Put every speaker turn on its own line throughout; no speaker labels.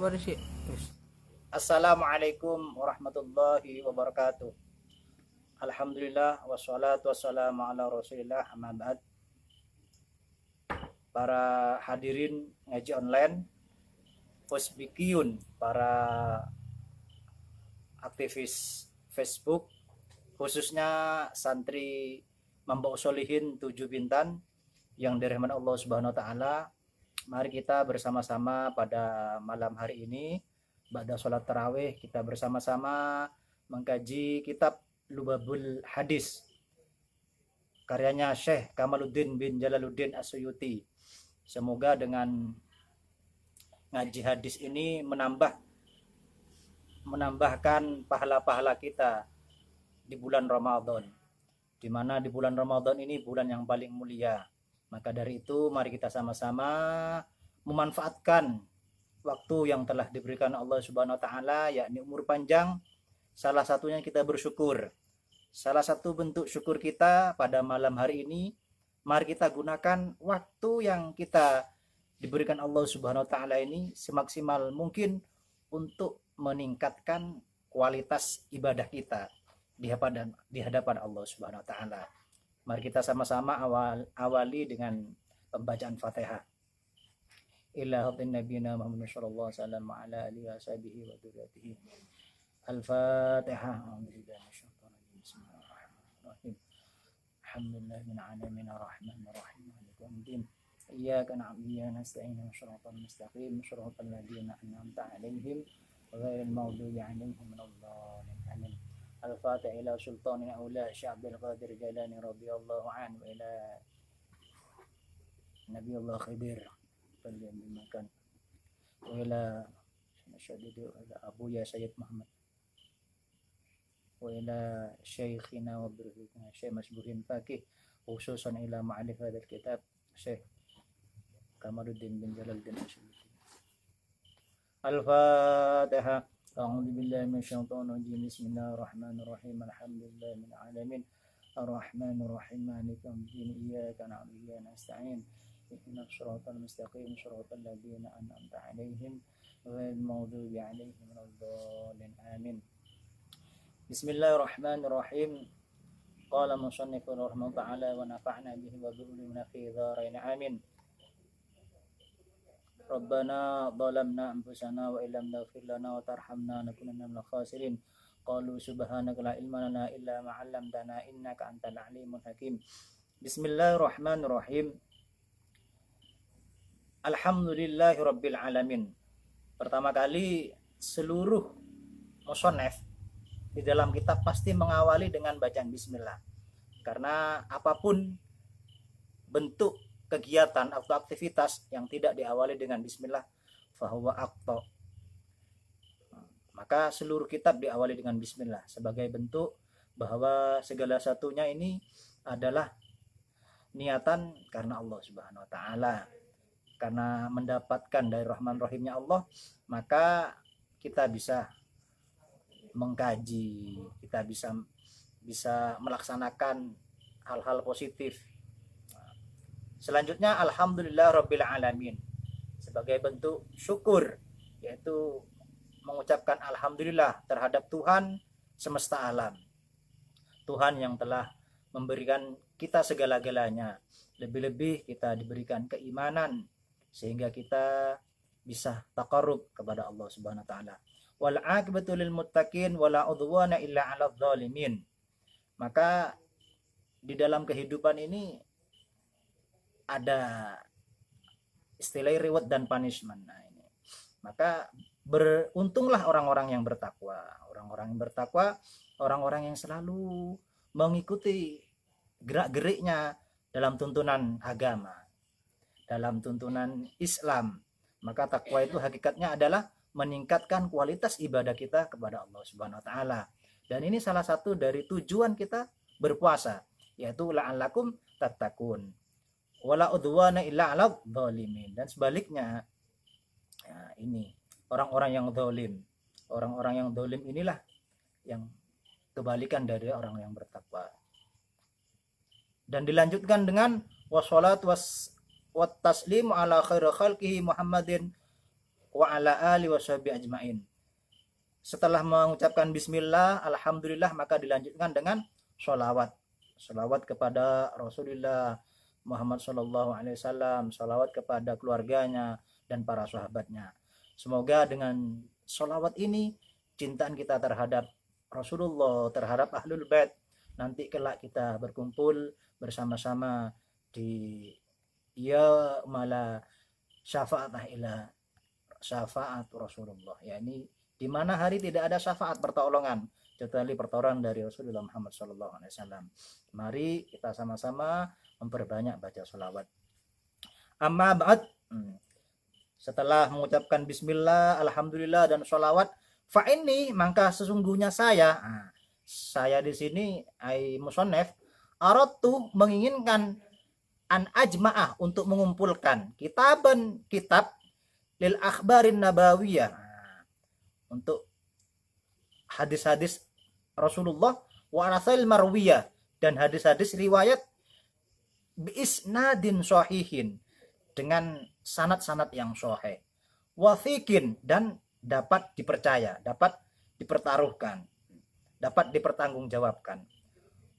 Apa sih? Terus.
Assalamualaikum warahmatullahi wabarakatuh. Alhamdulillah wassalatu wassalamu ala Rasulillah amma ba'd. Para hadirin ngaji online, Pusbikiyun, para aktivis Facebook, khususnya santri Mamba Solihin 7 Bintan yang dirahmati Allah Subhanahu wa taala. Mari kita bersama-sama pada malam hari ini ba'da sholat tarawih kita bersama-sama mengkaji kitab Lubabul Hadis karyanya Syekh Kamaluddin bin Jalaluddin As-Suyuti. Semoga dengan ngaji hadis ini menambahkan pahala-pahala kita di bulan Ramadan, di mana di bulan Ramadan ini bulan yang paling mulia. Maka dari itu mari kita sama-sama memanfaatkan waktu yang telah diberikan Allah Subhanahu wa taala, yakni umur panjang. Salah satunya kita bersyukur. Salah satu bentuk syukur kita pada malam hari ini, mari kita gunakan waktu yang kita diberikan Allah Subhanahu wa taala ini semaksimal mungkin untuk meningkatkan kualitas ibadah kita di hadapan Allah Subhanahu wa taala. Mari kita sama-sama awali dengan pembacaan Fatihah. Ila hadratin nabiyina Muhammad sallallahu alaihi wasallam wa ala alihi wa sahbihi wa dzurriyyatihi. Al-Fatihah. Bismillahirrahmanirrahim. Alhamdulillahi min alamin arrahmanir rahim maliki yaumiddin. Iyyaka na'budu wa iyyaka nasta'in shiratal mustaqim shiratal ladzina an'amta 'alaihim ghairil maghdubi 'alaihim waladdallin. Amin. Al-Fatihah ila sultanin aula Syekh Abdul Qadir Jailani radhiyallahu anhu wa ila Nabi Allah Khidir makan wa ila syadidi wa ila Abu Ya Sayyid Muhammad wa ila Syekhina wa birhina Syekh Masbuhin Faqih, khususan ila ma'alif hadal kitab Syekh Kamaluddin bin Jalaluddin As-Suyuti. Al-Fatihah. A'udzu billahi minasyaitonir rajim. Bismillahirrahmanirrahim. Alhamdulillahi rabbil alamin. Arrahmanir rahim. Maliki yaumiddin. Iyyaka na'budu wa iyyaka nasta'in. Ihdinas siratal mustaqim. Siratal ladzina an'amta 'alaihim ghairil maghdubi 'alaihim waladdallin. Amin. Bismillahirrahmanirrahim. Qala musannifun rahimahullahu ta'ala wa nafa'na bihi wa bi ulumina fi dharain. Amin. Rabbana zalamna anfusana wa illam taghfir lana wa tarhamna nakunanna minal khasirin. Qalu subhanaka la ilma lana illa ma 'allamtana innaka antal alimul hakim. Bismillahirrahmanirrahim. Alhamdulillahirabbil alamin. Pertama kali seluruh musannaf di dalam kitab pasti mengawali dengan bacaan bismillah. Karena apapun bentuk kegiatan atau aktivitas yang tidak diawali dengan bismillah fahuwa aqta. Maka seluruh kitab diawali dengan bismillah sebagai bentuk bahwa segala satunya ini adalah niatan karena Allah Subhanahu wa taala. Karena mendapatkan dari Rahman Rahimnya Allah, maka kita bisa mengkaji, kita bisa melaksanakan hal-hal positif. Selanjutnya alhamdulillah rabbil alamin sebagai bentuk syukur, yaitu mengucapkan alhamdulillah terhadap Tuhan semesta alam, Tuhan yang telah memberikan kita segala-galanya. Lebih-lebih kita diberikan keimanan sehingga kita bisa taqarrub kepada Allah Subhanahu wa taala. Wal aqibatu lil muttaqin wala udwana illa 'alal zalimin. Maka di dalam kehidupan ini ada istilah reward dan punishment. Nah, ini. Maka beruntunglah orang-orang yang bertakwa. Orang-orang yang bertakwa, orang-orang yang selalu mengikuti gerak-geriknya dalam tuntunan agama, dalam tuntunan Islam. Maka takwa itu hakikatnya adalah meningkatkan kualitas ibadah kita kepada Allah Subhanahu wa taala. Dan ini salah satu dari tujuan kita berpuasa, yaitu la'allakum tattaqun. Wala udwana illa 'alal zalimin. Dan sebaliknya, ya ini orang-orang yang zalim. Orang-orang yang zalim inilah yang kebalikan dari orang yang bertakwa. Dan dilanjutkan dengan wassalat wat taslim ala khairi khalqihi Muhammadin wa ala ali washabi ajmain. Setelah mengucapkan bismillah, alhamdulillah, maka dilanjutkan dengan sholawat. Sholawat kepada Rasulullah Muhammad sallallahu alaihi wasallam, sholawat kepada keluarganya dan para sahabatnya. Semoga dengan sholawat ini cintaan kita terhadap Rasulullah, terhadap Ahlul Bait, nanti kelak kita berkumpul bersama-sama di ya mala syafa'atah ila syafaat Rasulullah, yakni di mana hari tidak ada syafaat pertolongan kecuali pertolongan dari Rasulullah Muhammad SAW. Mari kita sama-sama memperbanyak baca sholawat. Amma ba'd, setelah mengucapkan bismillah, alhamdulillah dan sholawat, fa ini maka sesungguhnya saya di sini ai musannaf aradtu menginginkan an ajma'ah untuk mengumpulkan kitab lil akhbarin nabawiyah, untuk hadis-hadis Rasulullah wa anasil marwiyah, dan hadis-hadis riwayat bi isnadin sahihin, dengan sanad-sanad yang sahih, wathiqin, dan dapat dipercaya, dapat dipertaruhkan, dapat dipertanggungjawabkan.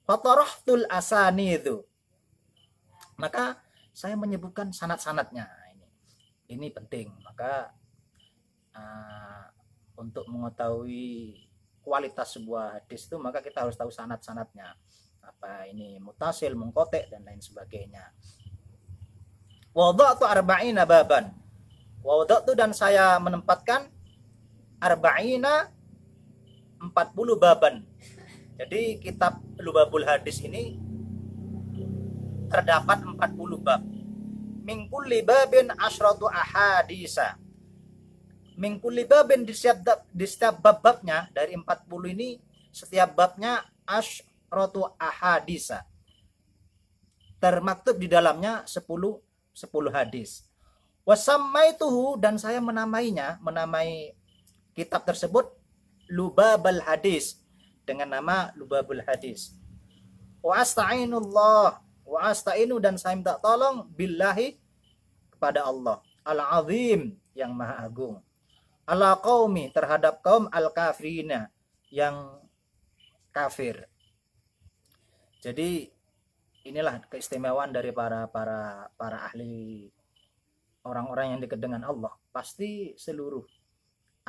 Fatarahtul asanidu, maka saya menyebutkan sanad-sanadnya. Ini penting. Maka untuk mengetahui kualitas sebuah hadis itu, maka kita harus tahu sanad-sanadnya. Apa ini mutasil, munqati, dan lain sebagainya. Wada'tu arba'ina baban. Wada'tu, dan saya menempatkan arba'ina 40 baban. Jadi kitab Lubabul Hadis ini terdapat 40 bab. Min kulli babin asyratu ahadisa. Min kulli babin, di setiap bab-babnya dari 40 ini, setiap babnya asyratu ahadisa. Termaktub di dalamnya 10 hadis. Wasammaituhu, dan saya menamai kitab tersebut Lubabul Hadis, dengan nama Lubabul Hadis. Wa asta'inu, dan saya minta tolong billahi, kepada Allah al-azim, yang maha agung, ala qaumi, terhadap kaum al-kafirina, yang kafir. Jadi inilah keistimewaan dari para ahli, orang-orang yang dekat dengan Allah. Pasti seluruh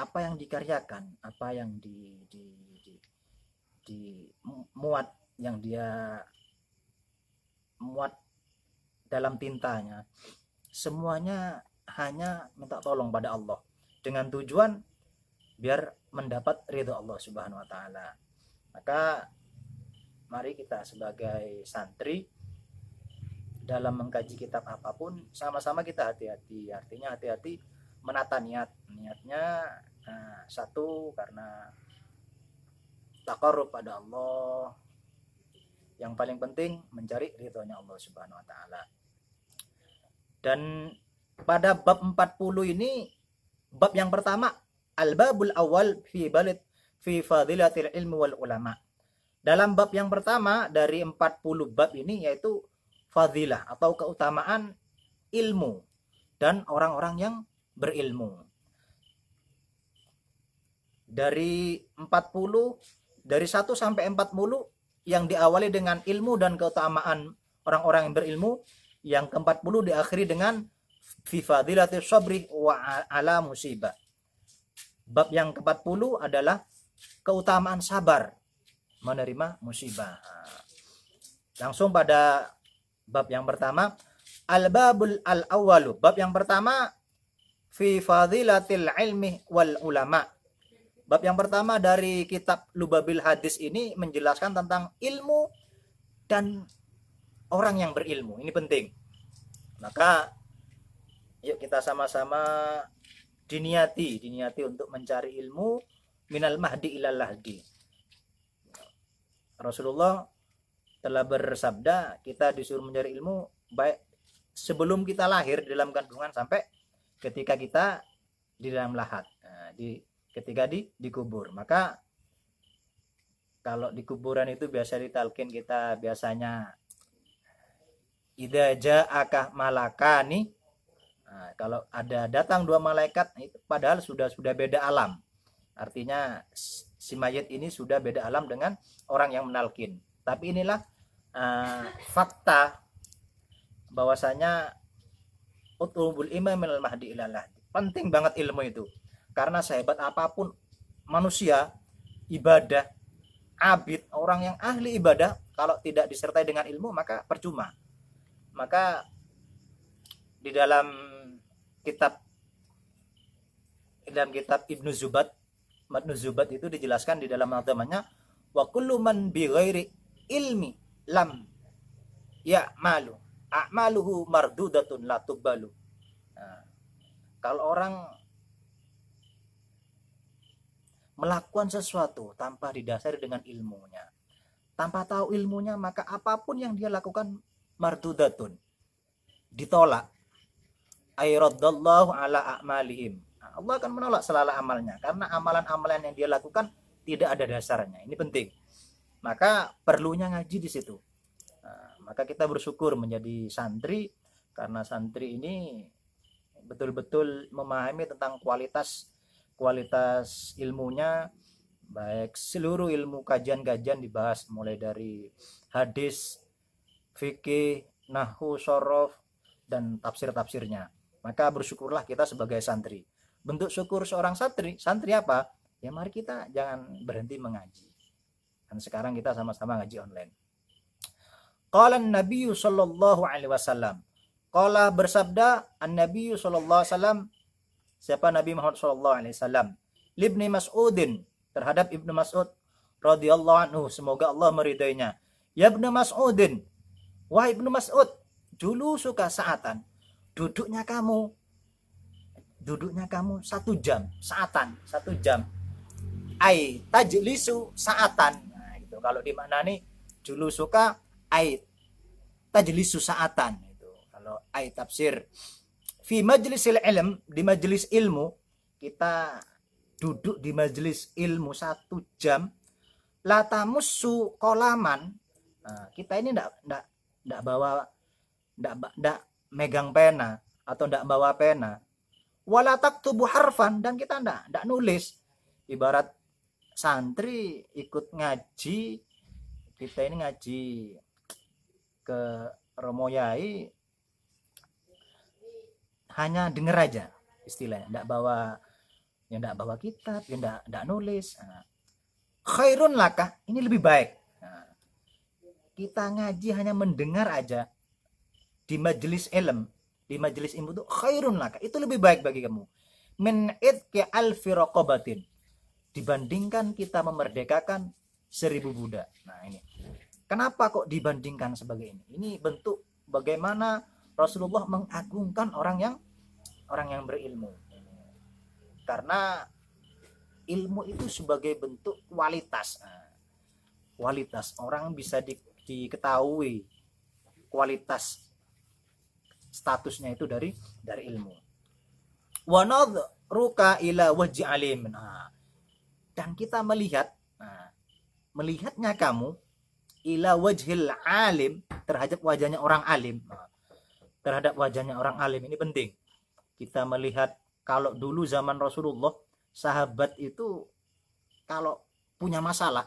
apa yang dikaryakan, apa yang dimuat, yang dia muat dalam tintanya, semuanya hanya minta tolong pada Allah, dengan tujuan biar mendapat ridho Allah Subhanahu wa taala. Maka mari kita sebagai santri dalam mengkaji kitab apapun, sama-sama kita hati-hati. Artinya hati-hati menata niatnya, satu karena taqarrub pada Allah, yang paling penting mencari ridhonya Allah Subhanahu wa taala. Dan pada bab 40 ini, bab yang pertama, al-babul awal fi fadilatil ilmi wal ulama. Dalam bab yang pertama dari 40 bab ini, yaitu fadilah atau keutamaan ilmu dan orang-orang yang berilmu. Dari 1 sampai 40 yang diawali dengan ilmu dan keutamaan orang-orang yang berilmu, yang ke-40 diakhiri dengan fi fadilatis sabri wa ala musibah. Bab yang ke-40 adalah keutamaan sabar menerima musibah. Langsung pada bab yang pertama, al-babul al-awwalu. Bab yang pertama fi fadilatil ilmi wal ulama. Bab yang pertama dari kitab Lubabil Hadis ini menjelaskan tentang ilmu dan orang yang berilmu. Ini penting. Maka yuk kita sama-sama diniati untuk mencari ilmu minal mahdi ilal lahdi. Rasulullah telah bersabda, kita disuruh mencari ilmu baik sebelum kita lahir di dalam kandungan sampai ketika kita di dalam lahat, ketika dikubur. Maka kalau di kuburan itu biasa ditalkin kita biasanya idza ja'aka malakani, Nah, kalau ada datang dua malaikat, itu padahal sudah beda alam. Artinya si mayit ini sudah beda alam dengan orang yang menalkin. Tapi inilah fakta bahwasanya utlubul ilma minal mahdi ilal lahdi. Penting banget ilmu itu. Karena sehebat apapun manusia, ibadah, abid, orang yang ahli ibadah, kalau tidak disertai dengan ilmu maka percuma. Maka di dalam kitab Ibnu Zubat itu dijelaskan di dalam agamanya, wa kullu man bi ghairi ilmi lam ya'malu a'maluhu mardudatun la tuqbalu. Nah, kalau orang melakukan sesuatu tanpa didasari dengan ilmunya, tanpa tahu ilmunya, maka apapun yang dia lakukan mardudatun, ditolak. Ayraddallahu ala a'malihim. Allah akan menolak selala amalnya karena amalan-amalan yang dia lakukan tidak ada dasarnya. Ini penting. Maka perlunya ngaji di situ. Nah, maka kita bersyukur menjadi santri karena santri ini betul-betul memahami tentang kualitas ilmunya, baik seluruh ilmu kajian-kajian dibahas mulai dari hadis, fikih, nahwu, shorof, dan tafsir-tafsirnya. Maka bersyukurlah kita sebagai santri. Bentuk syukur seorang santri apa? Ya mari kita jangan berhenti mengaji. Dan sekarang kita sama-sama ngaji online. Qala an-nabiy sallallahu alaihi wasallam. Qala bersabda an-nabiy sallallahu alaihi wasallam, siapa Nabi Muhammad sallallahu alaihi wasallam, Ibnu Mas'udin, terhadap Ibnu Mas'ud radhiyallahu anhu, semoga Allah meridainya. Ya Ibnu Mas'udin, wahai Ibnu Mas'ud, dulu suka saatan, duduknya kamu 1 jam, satu jam. Ai tajlisu saatan. Nah, itu kalau dimaknani dulu suka ai tajlisu saatan itu. Kalau ai tafsir fi majlisil ilm, di majelis ilmu, kita duduk di majelis ilmu 1 jam, la tamussu qalaman. Nah, kita ini enggak bawa, enggak megang pena atau enggak bawa pena, wala taktubu harfan, dan kita enggak nulis. Ibarat santri ikut ngaji, kita ini ngaji ke Romo Yai hanya denger aja istilahnya, enggak bawa kitab, enggak nulis. Khairun laka, ini lebih baik. Kita ngaji hanya mendengar aja di majelis ilmu, itu khairun laka, itu lebih baik bagi kamu, min idki alfi raqabatin, dibandingkan kita memerdekakan 1000 budak. Nah, ini kenapa kok dibandingkan sebagai ini? Ini bentuk bagaimana Rasulullah mengagungkan orang yang berilmu. Karena ilmu itu sebagai bentuk kualitas. Kualitas orang bisa diketahui kualitas statusnya itu dari ilmu. Wa nadruka ila wajhi alim. Dan kita melihatnya kamu ila wajhil alim, terhadap wajahnya orang alim. Terhadap wajahnya orang alim ini penting. Kita melihat, kalau dulu zaman Rasulullah, sahabat itu kalau punya masalah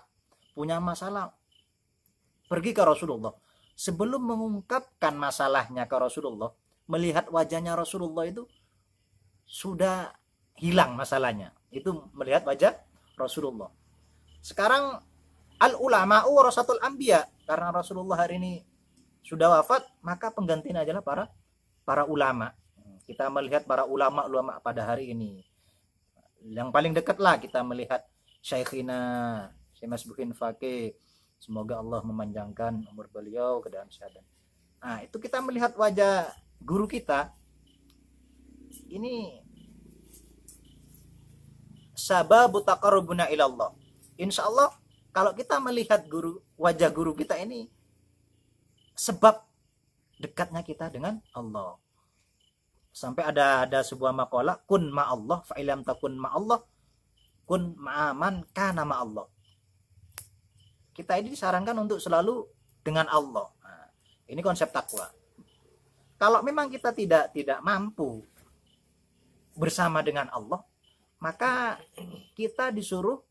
pergi ke Rasulullah. Sebelum mengungkapkan masalahnya ke Rasulullah, melihat wajahnya Rasulullah itu sudah hilang masalahnya. Itu melihat wajah Rasulullah. Sekarang al-ulama'u warasatul anbiya, karena Rasulullah hari ini sudah wafat, maka penggantinya adalah para ulama. Kita melihat para ulama pada hari ini. Yang paling dekatlah kita melihat Syekhina Syekh Masbuhin Faqih. Semoga Allah memanjangkan umur beliau ke dalam syahadat. Nah, itu kita melihat wajah guru kita. Ini sababu taqarrubuna ilallah. Insyaallah kalau kita melihat wajah guru kita ini, sebab dekatnya kita dengan Allah. Sampai ada sebuah makalah, kun ma'allah fa illam takun ma'allah kun ma'aman kana ma'allah. Kita ini disarankan untuk selalu dengan Allah. Nah, ini konsep takwa. Kalau memang kita tidak mampu bersama dengan Allah, maka kita disuruh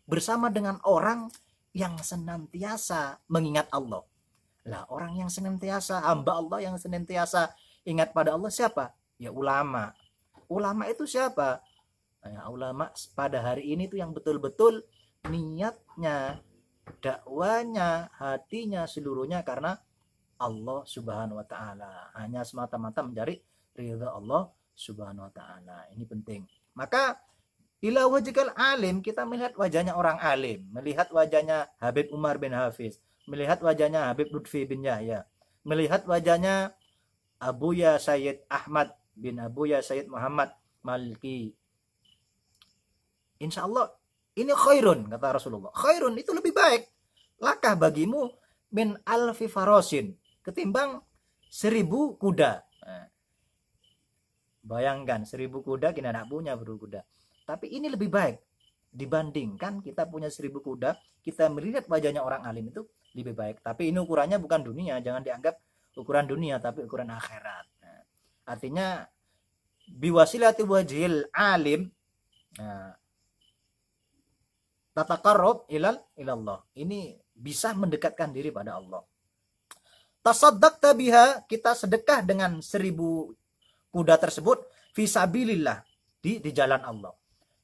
bersama dengan orang yang senantiasa mengingat Allah. Lah, orang yang senantiasa, hamba Allah yang senantiasa ingat pada Allah siapa? Ya ulama. Ulama itu siapa? Ya, ulama pada hari ini tuh yang betul-betul niatnya, dakwanya, hatinya, seluruhnya karena Allah Subhanahu wa taala. Hanya semata-mata mencari ridha Allah Subhanahu wa taala. Ini penting. Maka ila wajhikal alim, kita melihat wajahnya orang alim, melihat wajahnya Habib Umar bin Hafiz, melihat wajahnya Habib Lutfi bin Yahya, melihat wajahnya Abuya Sayyid Ahmad bin Abuya Sayyid Muhammad Maliki. Insya Allah ini khairun, kata Rasulullah. Khairun itu lebih baik lakah bagimu min alfi farosin, ketimbang 1000 kuda. Nah, bayangkan 1000 kuda kita tidak punya kuda. Tapi ini lebih baik dibandingkan kita punya 1000 kuda, kita melihat wajahnya orang alim itu lebih baik. Tapi ini ukurannya bukan dunia, jangan dianggap ukuran dunia, tapi ukuran akhirat. Nah, artinya biwasilati wajhil alim, nah, tataqarrab ilallah. Ini bisa mendekatkan diri pada Allah. Tasaddaqta biha, kita sedekah dengan 1000 kuda tersebut fisabilillah, di jalan Allah.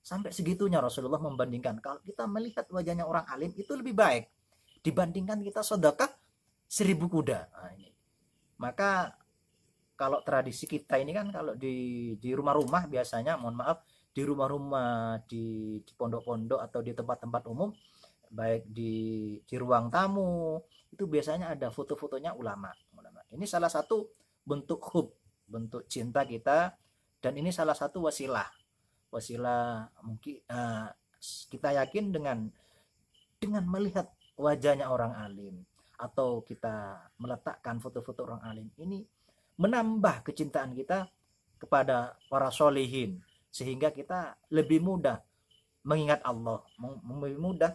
Sampai segitunya Rasulullah membandingkan kalau kita melihat wajahnya orang alim itu lebih baik dibandingkan kita sedekah 1000 kuda. Nah, ini. Maka kalau tradisi kita ini kan kalau di rumah-rumah biasanya, mohon maaf, di rumah-rumah, di pondok-pondok atau di tempat-tempat umum, baik di ruang tamu, itu biasanya ada foto-fotonya ulama. Ini salah satu bentuk hub, bentuk cinta kita, dan ini salah satu wasilah mungkin kita yakin dengan melihat wajahnya orang alim atau kita meletakkan foto-foto orang alim ini menambah kecintaan kita kepada para solihin, sehingga kita lebih mudah mengingat Allah, lebih mudah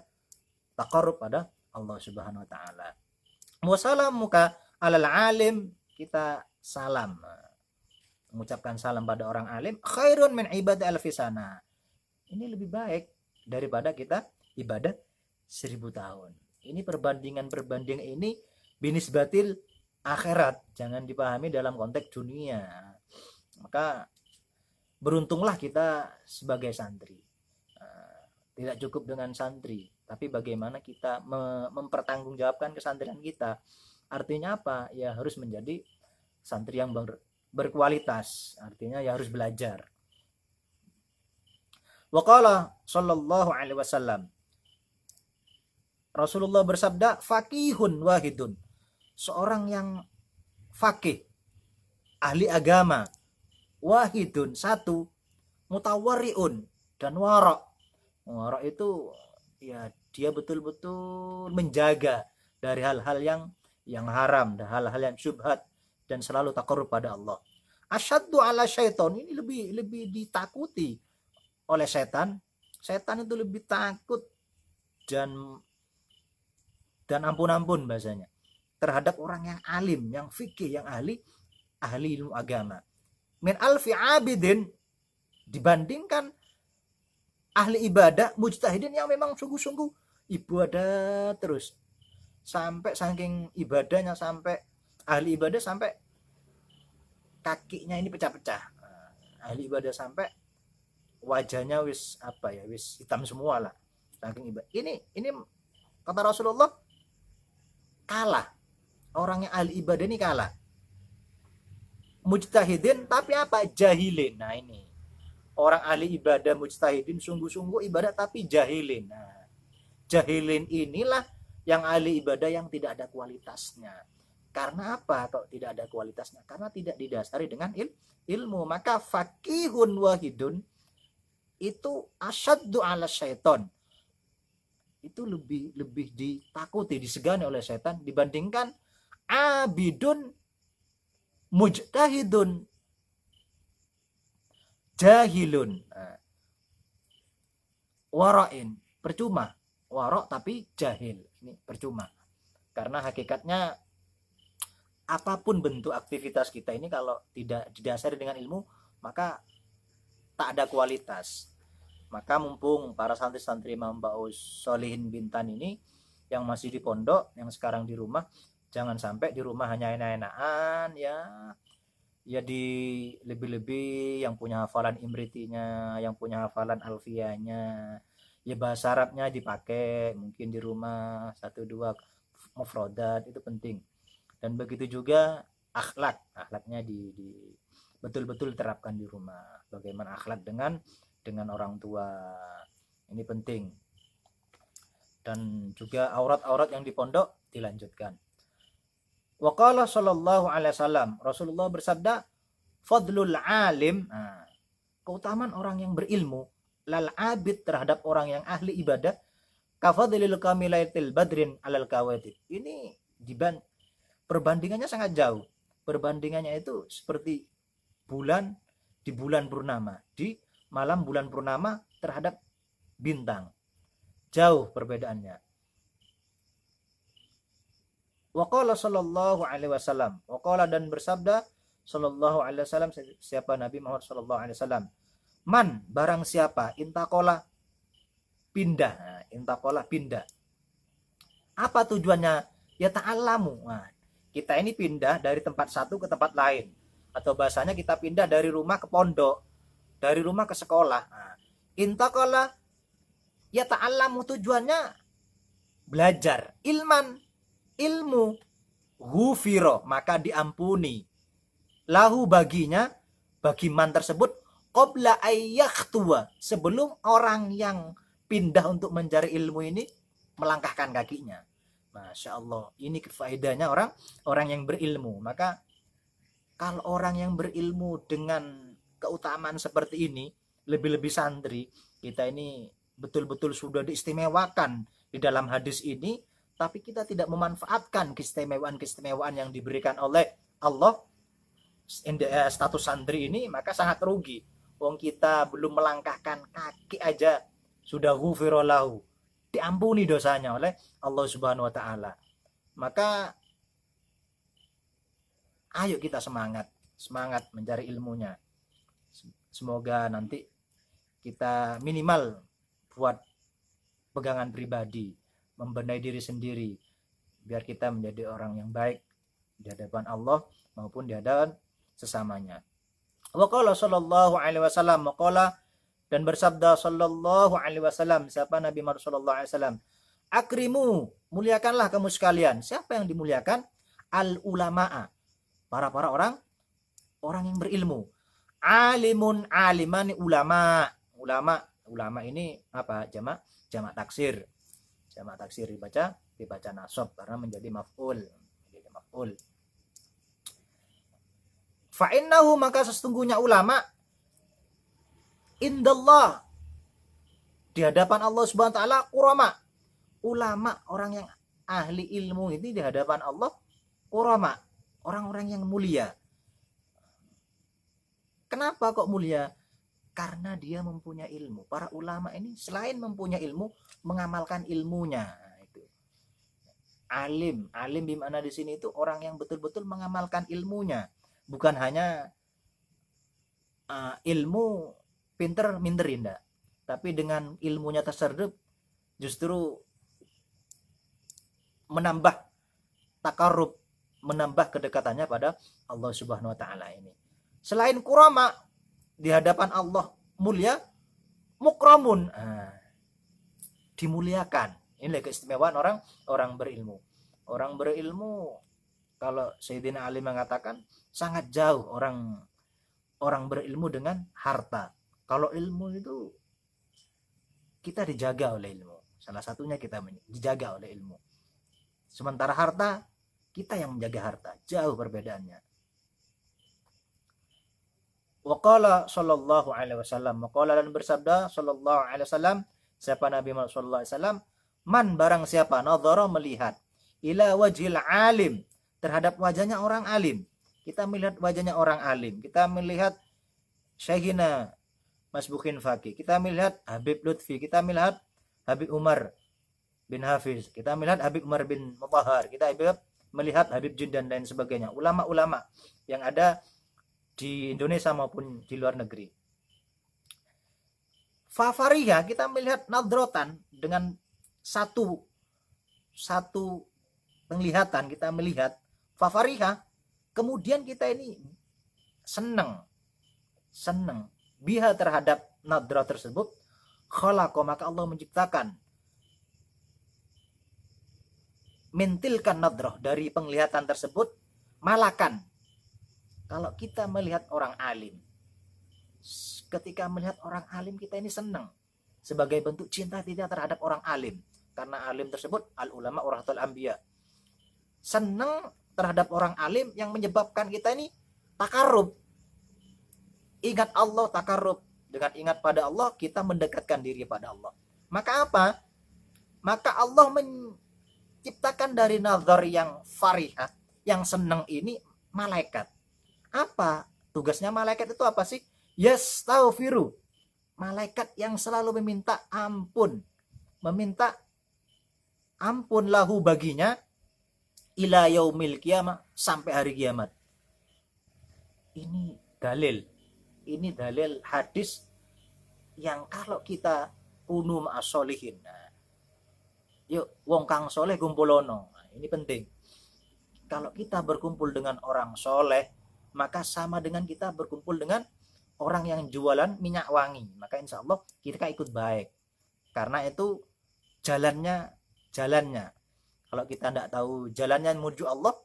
taqarrub pada Allah Subhanahu wa taala. Wassalamuka alal alim, kita salam, mengucapkan salam pada orang alim, khairun min ibadah alfisana. Ini lebih baik daripada kita ibadah 1000 tahun. Ini perbandingan ini binisbatil akhirat, jangan dipahami dalam konteks dunia. Maka beruntunglah kita sebagai santri. Tidak cukup dengan santri, tapi bagaimana kita mempertanggungjawabkan kesantrian kita. Artinya apa? Ya harus menjadi santri yang berkualitas, artinya ya harus belajar. Waqala sallallahu alaihi wasallam, Rasulullah bersabda, faqihun wahidun, seorang yang faqih, ahli agama, wahidun, satu, mutawarriun, dan wara'. Wara' itu ya dia betul-betul menjaga dari hal-hal yang haram, dan hal-hal yang syubhat, dan selalu taqarrub pada Allah. Asyaddu ala syaiton, ini lebih ditakuti oleh setan. Setan itu lebih takut dan ampun-ampun bahasanya terhadap orang yang alim, yang fikih, yang ahli ilmu agama. Min alfi abidin, dibandingkan ahli ibadah mujtahidin yang memang sungguh-sungguh ibadah terus, sampai saking ibadahnya, sampai ahli ibadah sampai kakinya ini pecah-pecah, ahli ibadah sampai wajahnya wis hitam semua lah saking ibadah. Ini kata Rasulullah, kalah orang yang ahli ibadah ini, kalah mujtahidin tapi apa, jahilin. Nah, ini orang ahli ibadah mujtahidin sungguh-sungguh ibadah tapi jahilin. Nah, jahilin inilah yang ahli ibadah yang tidak ada kualitasnya. Karena apa kok tidak ada kualitasnya? Karena tidak didasari dengan ilmu. Maka faqihun wahidun itu asyaddu ala syaiton, itu lebih ditakuti, disegani oleh setan dibandingkan abidun mujtahidun jahilun. Wara'in, percuma, wara' tapi jahil, ini percuma. Karena hakikatnya apapun bentuk aktivitas kita ini kalau tidak didasari dengan ilmu, maka tak ada kualitas. Maka mumpung para santri-santri Imam Baus Solihin Bintan ini yang masih di pondok, yang sekarang di rumah, jangan sampai di rumah hanya enak-enakan ya di lebih-lebih yang punya hafalan imritinya, yang punya hafalan alfiyahnya, ya bahasa Arabnya dipakai mungkin di rumah satu dua mufradat, itu penting. Dan begitu juga akhlaknya di betul-betul terapkan di rumah. Bagaimana akhlak dengan orang tua, ini penting. Dan juga aurat-aurat yang di pondok dilanjutkan. Wa qala sallallahu alaihi wasallam, Rasulullah bersabda, fadlul alim, keutamaan orang yang berilmu, lal abid, terhadap orang yang ahli ibadah, kafadlil kamilaitil badrin alal kawatib. Ini perbandingannya sangat jauh. Perbandingannya itu seperti bulan di bulan purnama, di malam bulan purnama terhadap bintang. Jauh perbedaannya. Waqala sallallahu alaihi wasallam, waqala, dan bersabda sallallahu alaihi wasallam, siapa Nabi Muhammad sallallahu alaihi wasallam, man, barang siapa, intakola, pindah. Intakola, pindah. Apa tujuannya? Ya ta'allamu. Nah, kita ini pindah dari tempat satu ke tempat lain, atau bahasanya kita pindah dari rumah ke pondok, dari rumah ke sekolah. Nah, intakola ya ta'allamu, tujuannya belajar, ilmu, ghufiro, maka diampuni, lahu, baginya, bagi man tersebut, qabla ayyakhtwa, sebelum orang yang pindah untuk mencari ilmu ini melangkahkan kakinya. Masya Allah, ini faedahnya orang yang berilmu. Maka kalau orang yang berilmu dengan keutamaan seperti ini, lebih-lebih santri, kita ini betul-betul sudah diistimewakan di dalam hadis ini, tapi kita tidak memanfaatkan keistimewaan yang diberikan oleh Allah status santri ini, maka sangat rugi. Wong kita belum melangkahkan kaki aja sudah ghufira lahu, diampuni dosanya oleh Allah Subhanahu wa taala. Maka ayo kita semangat mencari ilmunya. Semoga nanti kita minimal buat pegangan pribadi, membenahi diri sendiri, biar kita menjadi orang yang baik di hadapan Allah maupun di hadapan sesamanya. Wa qala sallallahu alaihi wasallam, maqala, dan bersabda sallallahu alaihi wasallam, siapa Nabi Muhammad sallallahu alaihi wasallam, akrimu, muliakanlah kamu sekalian. Siapa yang dimuliakan? Al ulama'a, para orang yang berilmu. Alimun alimani, ulama ini apa? Jamak taksir. Jamak taksir dibaca nasab karena menjadi maf'ul. Fa'innahu, maka sesungguhnya ulama, indallah, di hadapan Allah Subhanahu wa taala, qurama. Ulama, orang yang ahli ilmu ini di hadapan Allah, qurama, orang-orang yang mulia. Kenapa kok mulia? Karena dia mempunyai ilmu. Para ulama ini selain mempunyai ilmu, mengamalkan ilmunya. Itu. Alim di mana di sini itu orang yang betul-betul mengamalkan ilmunya, bukan hanya ilmu pinter-minter indah, tapi dengan ilmunya terserdup justru menambah takarrub, menambah kedekatannya pada Allah Subhanahu wa taala ini. Selain kurama, di hadapan Allah mulia, mukramun, dimuliakan. Inilah keistimewaan orang berilmu. Orang berilmu, kalau Sayyidina Ali mengatakan, sangat jauh orang berilmu dengan harta. Kalau ilmu itu kita dijaga oleh ilmu. Salah satunya kita dijaga oleh ilmu. Sementara harta, kita yang menjaga harta. Jauh perbedaannya. Waqala sallallahu alaihi wasallam, waqala, dan bersabda sallallahu alaihi wasallam, siapa Nabi Muhammad sallallahu alaihi wasallam, man, barang siapa, nadhara, melihat, ila wajhil alim, terhadap wajahnya orang alim. Kita melihat wajahnya orang alim, kita melihat Syekhina Mas Bukin Faqih, kita melihat Habib Lutfi, kita melihat Habib Umar bin Hafiz, kita melihat Habib Umar bin Mutahhar, kita melihat Habib Jin dan lain sebagainya, ulama-ulama yang ada di Indonesia maupun di luar negeri. Fafariha, kita melihat nadrotan dengan satu penglihatan, kita melihat fafariha, kemudian kita ini senang biha terhadap nadra tersebut. Khalaqa, maka Allah menciptakan mintilkan nadroh, dari penglihatan tersebut malakan. Kalau kita melihat orang alim, ketika melihat orang alim kita ini senang, sebagai bentuk cinta kita terhadap orang alim, karena alim tersebut al ulama warahatul anbiya. Senang terhadap orang alim yang menyebabkan kita ini takarrub, ingat Allah, takarrub. Dengan ingat pada Allah kita mendekatkan diri pada Allah. Maka apa? Maka Allah menciptakan dari nazar yang farihah, yang senang ini, malaikat. Apa tugasnya malaikat itu? Apa sih? Yastaghfiru, malaikat yang selalu meminta ampun lahu baginya, ila yaumil qiyamah, sampai hari kiamat. Ini dalil hadis yang kalau kita unu ma'asolihin, yuk wong kang soleh kumpulono. Nah, ini penting. Kalau kita berkumpul dengan orang soleh, maka sama dengan kita berkumpul dengan orang yang jualan minyak wangi. Maka insya Allah kita ikut baik. Karena itu jalannya. Kalau kita tidak tahu jalannya menuju Allah,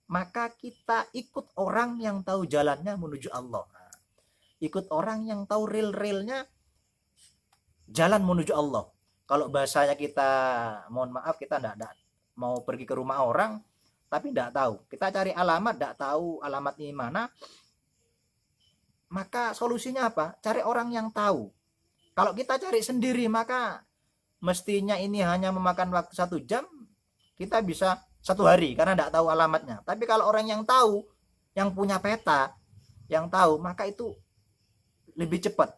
maka kita ikut orang yang tahu jalannya menuju Allah. Ikut orang yang tahu real-realnya jalan menuju Allah. Kalau bahasanya kita, mohon maaf, kita tidak mau pergi ke rumah orang tapi tidak tahu, kita cari alamat, tidak tahu alamat ini mana, maka solusinya apa? Cari orang yang tahu. Kalau kita cari sendiri, maka mestinya ini hanya memakan waktu 1 jam, kita bisa 1 hari karena tidak tahu alamatnya. Tapi kalau orang yang tahu, yang punya peta, yang tahu, maka itu lebih cepat.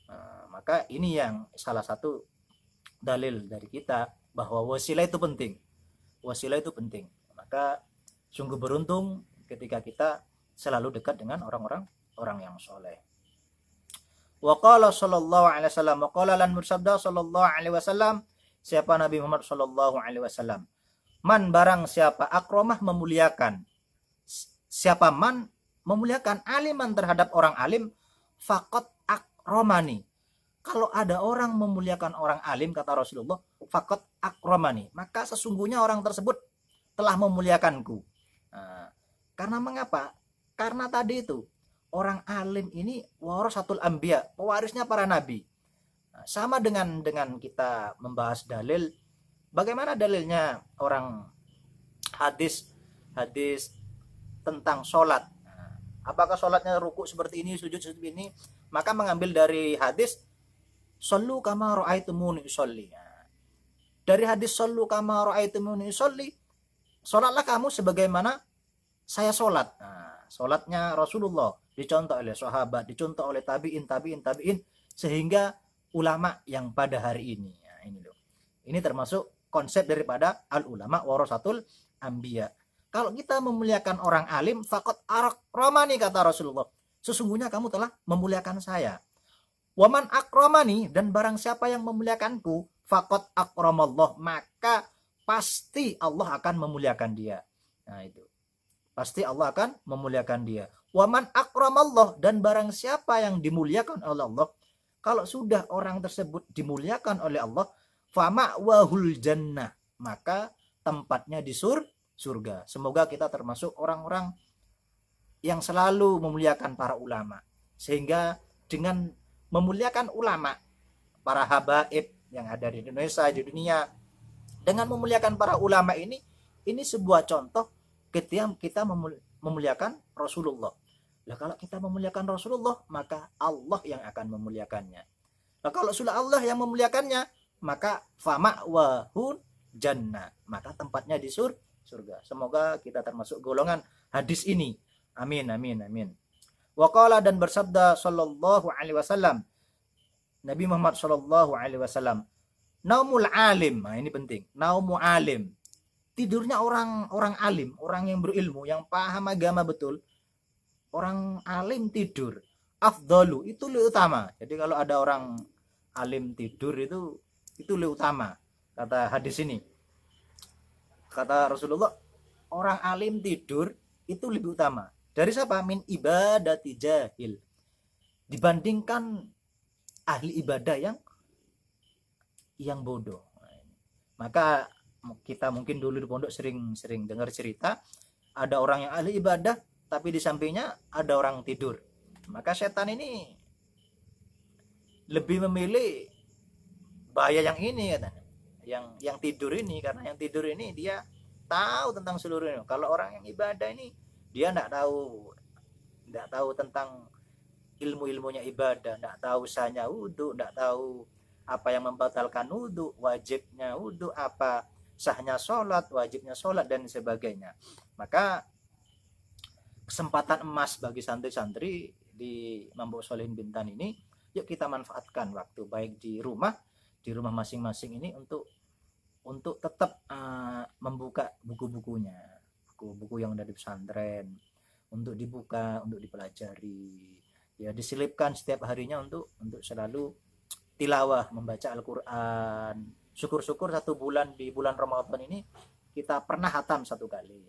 Nah, maka ini yang salah satu dalil dari kita bahwa wasilah itu penting. Maka sungguh beruntung ketika kita selalu dekat dengan orang yang soleh. Wa qala sallallahu alaihi wasallam, wa qala lan bersabda sallallahu alaihi wasallam, siapa Nabi Muhammad sallallahu alaihi wasallam, man, barang siapa, akromah, memuliakan, siapa man memuliakan aliman terhadap orang alim, faqat akromani. Kalau ada orang memuliakan orang alim, kata Rasulullah, faqat akromani, maka sesungguhnya orang tersebut telah memuliakanku. Nah, karena mengapa? Karena tadi itu orang alim ini warasatul anbiya, pewarisnya para nabi. Nah, sama dengan kita membahas dalil, bagaimana dalilnya orang hadis tentang sholat. Apakah sholatnya ruku seperti ini, sujud seperti ini? Maka mengambil dari hadis shollu kama ra'aitumuni usolli. Dari hadis shollu kama ra'aitumuni usolli, sholatlah kamu sebagaimana saya sholat. Nah, sholatnya Rasulullah dicontoh oleh sahabat, dicontoh oleh tabi'in, sehingga ulama yang pada hari ini. Nah, ini loh. Ini termasuk konsep daripada al ulama warasatul anbiya. Kalau kita memuliakan orang alim, faqat akramani, kata Rasulullah, sesungguhnya kamu telah memuliakan saya. Waman akramani, dan barang siapa yang memuliakanku, faqat akramallah, maka pasti Allah akan memuliakan dia. Nah itu, pasti Allah akan memuliakan dia. Waman akramallah, dan barang siapa yang dimuliakan oleh Allah, kalau sudah orang tersebut dimuliakan oleh Allah, fama'wahul jannah, maka tempatnya di surga. Semoga kita termasuk orang-orang yang selalu memuliakan para ulama, sehingga dengan memuliakan ulama, para habaib yang ada di Indonesia, di dunia, dengan memuliakan para ulama ini sebuah contoh ketika kita memuliakan Rasulullah. Nah, kalau kita memuliakan Rasulullah, maka Allah yang akan memuliakannya. Nah, kalau sudah Allah yang memuliakannya, maka fama'wahul jannah, maka tempatnya di surga. Semoga kita termasuk golongan hadis ini. Amin. Waqala, dan bersabda sallallahu alaihi wasallam, Nabi Muhammad sallallahu alaihi wasallam, naumul alim. Nah, ini penting. Naumul alim, tidurnya orang alim, orang yang berilmu, yang paham agama betul. Orang alim tidur, afdalu, itu lebih utama. Jadi kalau ada orang alim tidur itu lebih utama. Kata hadis ini, kata Rasulullah, orang alim tidur itu lebih utama dari siapa? Min ibadati jahil, dibandingkan ahli ibadah yang bodoh. Maka kita mungkin dulu di pondok sering dengar cerita ada orang yang ahli ibadah tapi di sampingnya ada orang tidur. Maka setan ini lebih memilih bahaya yang ini katanya, yang tidur ini, karena yang tidur ini dia tahu tentang seluruhnya. Kalau orang yang ibadah ini dia tidak tahu tentang ilmu-ilmunya ibadah, tidak tahu sahnya wudhu, tidak tahu apa yang membatalkan wudhu, wajibnya wudhu, apa sahnya sholat, wajibnya sholat, dan sebagainya. Maka kesempatan emas bagi santri-santri di Mampu Sholihin Bintan ini, yuk kita manfaatkan waktu baik di rumah masing-masing ini untuk tetap membuka buku-bukunya, buku-buku yang dari pesantren, untuk dibuka, untuk dipelajari, ya diselipkan setiap harinya untuk selalu tilawah, membaca Al-Quran. Syukur-syukur 1 bulan di bulan Ramadan ini kita pernah hatam satu kali.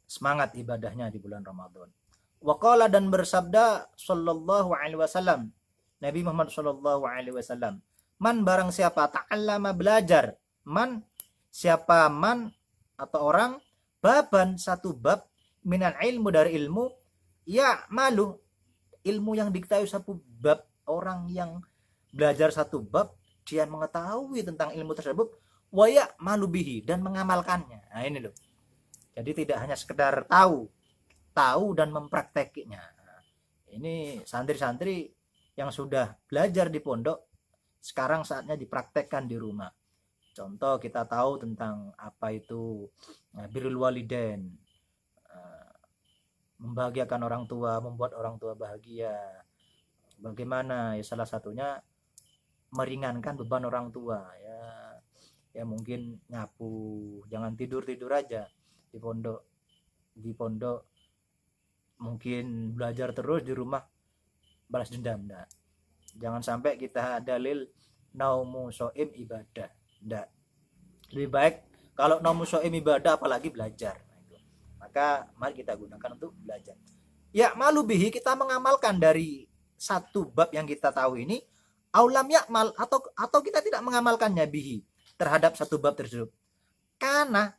Semangat ibadahnya di bulan Ramadan. Waqala, dan bersabda sallallahu alaihi wasallam, Nabi Muhammad sallallahu alaihi wasallam, man barang siapa ta'allama belajar, man siapa man atau orang, baban satu bab, minal ilmu dari ilmu, ya malu ilmu yang diketahui satu bab, orang yang belajar satu bab dia mengetahui tentang ilmu tersebut, waya malu bihi, dan mengamalkannya. Nah ini loh, jadi tidak hanya sekedar tahu dan mempraktekinya. Ini santri-santri yang sudah belajar di pondok, sekarang saatnya dipraktekkan di rumah. Contoh, kita tahu tentang apa itu birrul walidain, membahagiakan orang tua, membuat orang tua bahagia. Bagaimana? Ya salah satunya meringankan beban orang tua, ya mungkin nyapu, jangan tidur aja di pondok mungkin belajar terus, di rumah balas dendam. Enggak. Jangan sampai kita dalil naumu soim ibadah. Enggak. Lebih baik kalau naumu soim ibadah apalagi belajar. Maka mari kita gunakan untuk belajar. Ya malu bihi, kita mengamalkan dari satu bab yang kita tahu ini, aulam yakmal, atau kita tidak mengamalkannya bihi, terhadap satu bab tersebut. Karena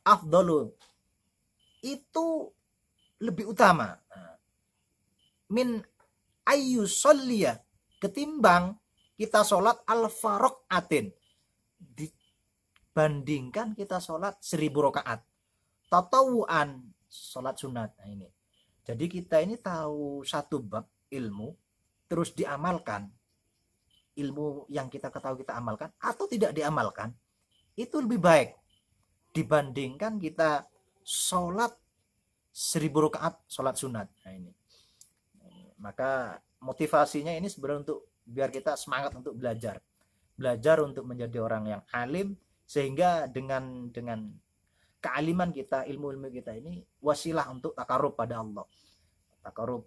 afdalu, itu lebih utama, min ayu solliya, ketimbang kita sholat al-farok'atin, dibandingkan kita sholat 1000 rakaat tatawuan, sholat sunat. Nah ini, jadi kita ini tahu satu bab ilmu terus diamalkan, ilmu yang kita ketahui kita amalkan atau tidak diamalkan, itu lebih baik dibandingkan kita sholat 1000 rakaat sholat sunat. Nah ini, maka motivasinya ini sebenarnya untuk biar kita semangat untuk belajar untuk menjadi orang yang alim, sehingga dengan kealiman kita, ilmu kita ini wasilah untuk takarub pada Allah, takarub,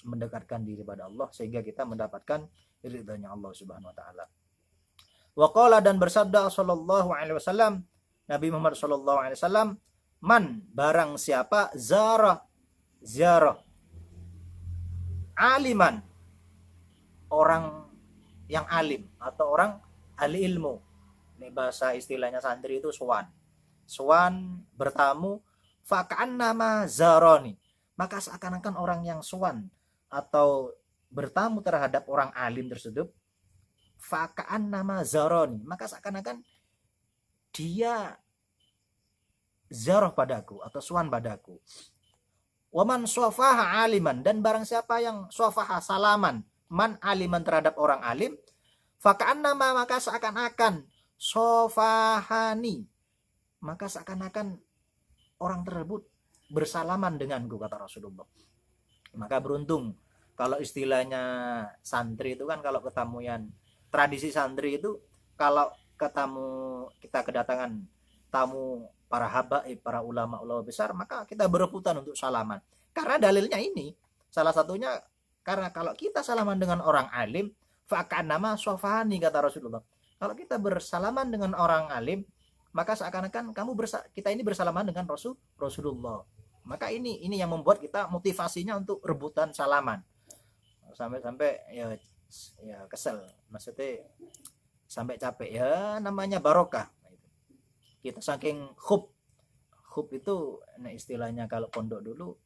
mendekatkan diri pada Allah, sehingga kita mendapatkan ridhanya Allah Subhanahu wa taala. Wa qala, dan bersabda sallallahu alaihi wasallam, Nabi Muhammad sallallahu alaihi wasallam, man barang siapa ziarah aliman, orang yang alim atau orang ahli ilmu. Ini bahasa istilahnya santri itu Suan bertamu, fakaan nama zaroni, maka seakan-akan orang yang suan atau bertamu terhadap orang alim tersebut, fakaan nama zaroni, maka seakan-akan dia zarah padaku atau suan padaku. Waman swafaha aliman, dan barang siapa yang swafaha salaman man aliman terhadap orang alim, fakaan nama, maka seakan-akan sofahani, maka seakan-akan orang tersebut bersalaman denganku, kata Rasulullah. Maka beruntung, kalau istilahnya santri itu kan, kalau ketemuan tradisi santri itu, kalau kita kedatangan tamu para habaib, para ulama besar, maka kita berebutan untuk salaman. Karena dalilnya ini, salah satunya Karena kalau kita salaman dengan orang alim, fa'ka'annama sofani, kata Rasulullah. Kalau kita bersalaman dengan orang alim, maka seakan-akan kita ini bersalaman dengan Rasulullah. Maka ini yang membuat kita motivasinya untuk rebutan salaman. Sampai-sampai ya kesel, maksudnya sampai capek, ya namanya barokah. Kita saking khub itu, nah istilahnya kalau pondok dulu,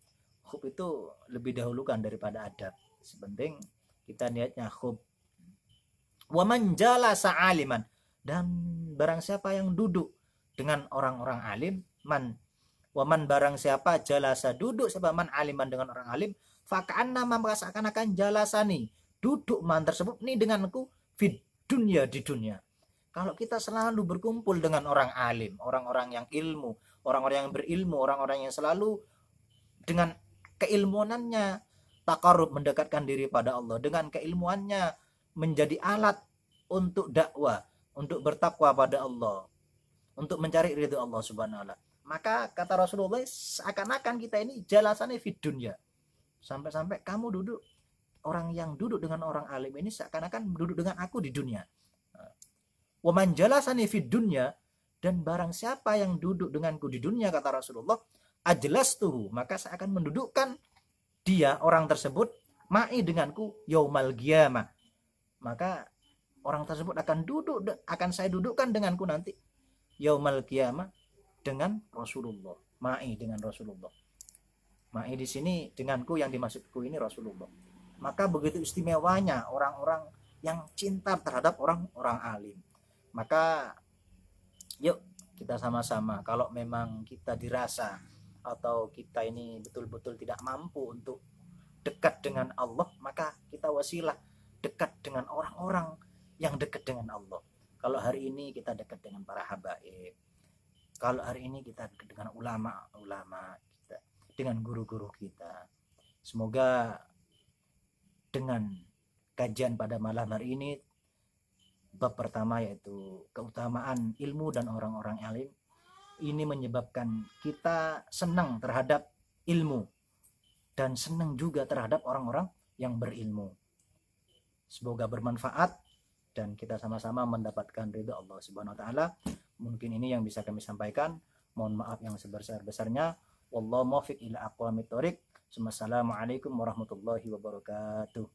khub itu lebih dahulukan daripada adab. Sepenting kita niatnya khub. Wa man jalasa aliman, dan barang siapa yang duduk dengan orang-orang alim, waman barang siapa jalasa duduk siapa man aliman dengan orang alim, faka'annama maka seakan-akan jalasani duduk man tersebut nih denganku fid dunya, di dunia. Kalau kita selalu berkumpul dengan orang alim, orang-orang yang ilmu, orang-orang yang berilmu, orang-orang yang selalu dengan keilmuannya takarub, mendekatkan diri pada Allah, dengan keilmuannya menjadi alat untuk dakwah, untuk bertakwa pada Allah, untuk mencari ridho Allah subhanahu wa ta'ala, maka kata Rasulullah, seakan-akan kita ini jalasannya fid dunya. Sampai-sampai kamu duduk, orang yang duduk dengan orang alim ini seakan-akan duduk dengan aku di dunia. Wa man jalasani fid dunya, dan barang siapa yang duduk denganku di dunia, kata Rasulullah, ajlastuhu, maka saya akan mendudukkan dia, orang tersebut, ma'i denganku yaumal qiyamah. Maka orang tersebut akan saya dudukkan denganku nanti yaumal qiyamah dengan Rasulullah. Ma'i dengan Rasulullah. Ma'i di sini denganku, yang dimaksudku ini Rasulullah. Maka begitu istimewanya orang-orang yang cinta terhadap orang-orang alim. Maka yuk kita sama-sama, kalau memang kita dirasa atau kita ini betul-betul tidak mampu untuk dekat dengan Allah, maka kita wasilah dekat dengan orang-orang yang dekat dengan Allah. Kalau hari ini kita dekat dengan para habaib, kalau hari ini kita dekat dengan ulama-ulama kita, dengan guru-guru kita. Semoga dengan kajian pada malam hari ini, bab pertama yaitu keutamaan ilmu dan orang-orang alim, ini menyebabkan kita senang terhadap ilmu dan senang juga terhadap orang-orang yang berilmu. Semoga bermanfaat dan kita sama-sama mendapatkan ridha Allah Subhanahu wa taala. Mungkin ini yang bisa kami sampaikan. Mohon maaf yang sebesar-besarnya. Wallahu muwaffiq ila aqwamit thoriq. Wassalamualaikum warahmatullahi wabarakatuh.